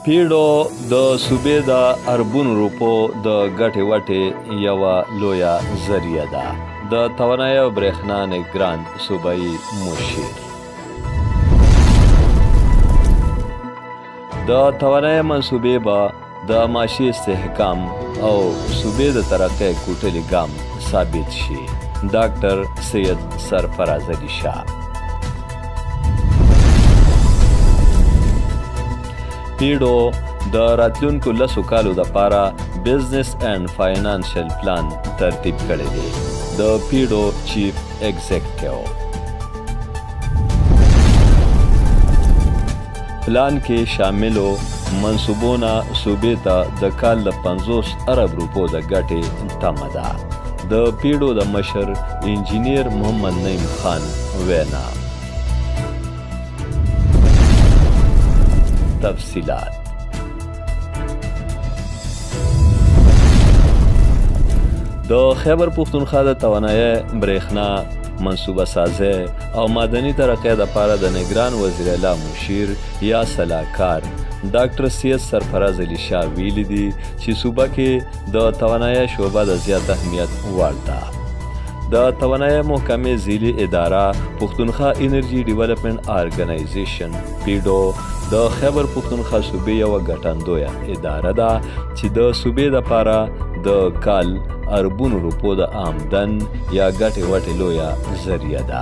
پیډو د صوبې د اربونو روپو د ګټې وټې یوه لویه ذریعه ده. د توانایي او برېښنا نګران صوبایي مشیر د توانایي منصوبې به د معاشي استحکام او صوبې د ترقۍ کوټلي ګام ثابت شي. ډاکټر سید سرفراز علي شاه. پیډو د راتلونکو لسو کالو دپاره بزنس اینڈ فاینانشل پلان ترتیب کړی دی. د پیډو چیف ایگزیکټیو پلان کې شاملو منصوبونه صوبې ته د کال د 50 ارب روپو د ګټې تمه ده. د پیډو د مشر انجینیر محمد نعیم خان وینا. تفصیلات د خیبر پښتونخوا د توانایي برېښنا منصوبه سازۍ او معدني ترقۍ دپاره د نګران وزیر اعلی مشیر یا سلاکار ډاکټر سید سرفراز علي شاه ویلي دي چې صوبه کې د توانایي شعبه د زیات اهمیت وړ ده. د توانایي محکمې ځیلي اداره پښتونخوا انرژي ډیولپمنټ آرګنایزیشن پیډو د خیبر پښتونخوا صوبې یوه ګټندویه اداره ده چې د صوبې دپاره د کال اربونو روپو د آمدن یا ګټې وټې لویه ذریعه ده.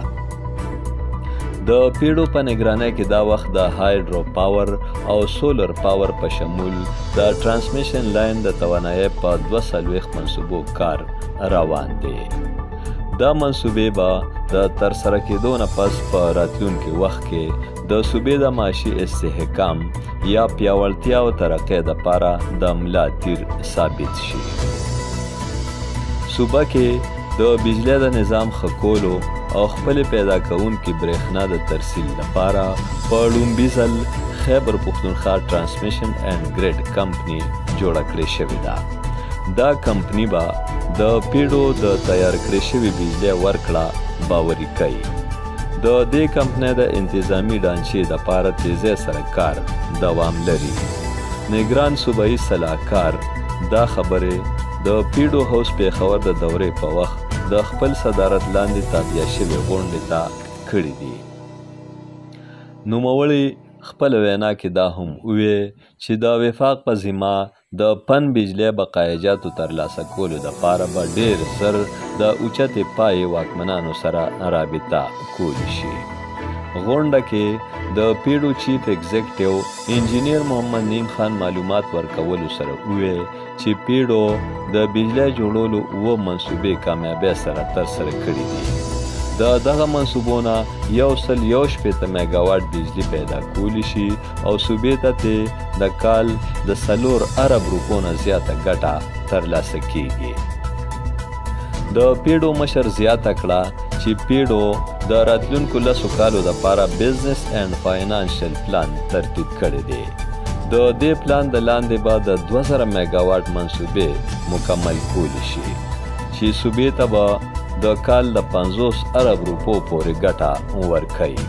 د پیډو په نگرانۍ کې دا وخت د هایډرو پاور او سولر پاور په شمول د ټرانسمیشن لاین د توانایي په 240 منصوبو کار روان دی. دا منصوبې به د ترسره کېدو نه پس په راتلونکي وخت کې د صوبې د معاشي استحکام یا پیاوړتیا او ترقۍ دپاره د ملا تیر ثابت شي. صوبه کې د بجلی د نظام ښه کولو او خپلې پیدا کوونکې برېښنا د ترسیل لپاره په لومړي ځل خیبر پښتونخوا ټرانسمیشن اینډ ګریډ کمپني جوړه کړې شوې ده. دا کمپني به د پیډو د تیار کړې شوې بجلی ورکړه باوري کوي. د دې کمپنۍ د انتظامي ډانچې دپاره تیزۍ سره کار دوام لري. نګران صوبایي سلاکار دا خبرې د پیډو هاوس پېښور د دورې په وخت د خپل صدارت لاندې تابع شوې غونډې ته کړي دي. نوموړي خپل وینا کې دا هم وویل چې د وفاق په ذمه د پن بجلی بقایجاتو ترلاسه کولو دپاره به ډېر زر د اوچتې پایې واکمنانو سره رابطه کولی شي. غونډه کې د پیډو چیف ایگزیکټیو انجینیر محمد نعیم خان معلومات ورکولو سره وویل چې پیډو د بجلی جوړولو 7 منصوبې کامیابۍ سره ترسره کړي دي. د دغه منصوبونه 160 میګاواټ بجلی پیدا کولی شي او صوبې ته د کال د 4 ارب روپو نه زیاته ګټه ترلاسه کیږي. د پیډو مشر زیاته کړه چې پیډو د راتلونکو لسو کالو دپاره بزنس اینډ فاینانشل پلان ترتیب کړی دی. د دې پلان د لاندې به د 2000 میګاواټ منصوبې مکمل کولی شي چې صوبې ته به د کال د 50 ارب روپو پورې ګټه ورکوي.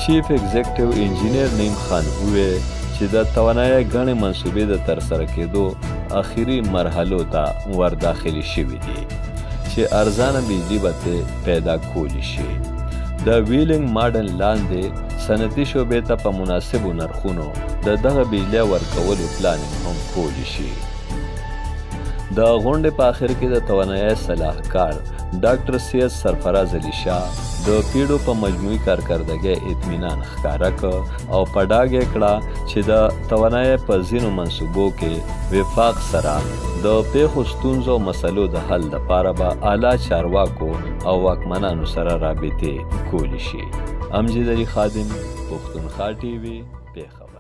چیف ایگزیکټیو انجینیر نعیم خان وویل چې د توانایي ګڼې منصوبې د ترسره کېدو اخري مرحلو ته ورداخلي شوي دي چې ارزانه بجلي به پیدا کولی شي. د ویلینګ ماډل لاندې صنعتي شعبې ته په مناسبو نرخونو د دغه بجلی ورکولو پلانینګ هم کولی شي. د غونډې په آخر کې د توانایي صلاحکار ډاکټر سید سرفراز علي شاه د پیډو په مجموعي کارکردګۍ اطمینان ښکاره کړ او په ډاګ یې کړه چې د توانایي په ځینو منصوبو کې وفاق سره د پیښو ستونزو او مسلو د حل لپاره به اعلی چارواکو او واکمنانو سره رابطې کولی شي. امجد علي خادم، پښتونخوا ټي وي، پېښور.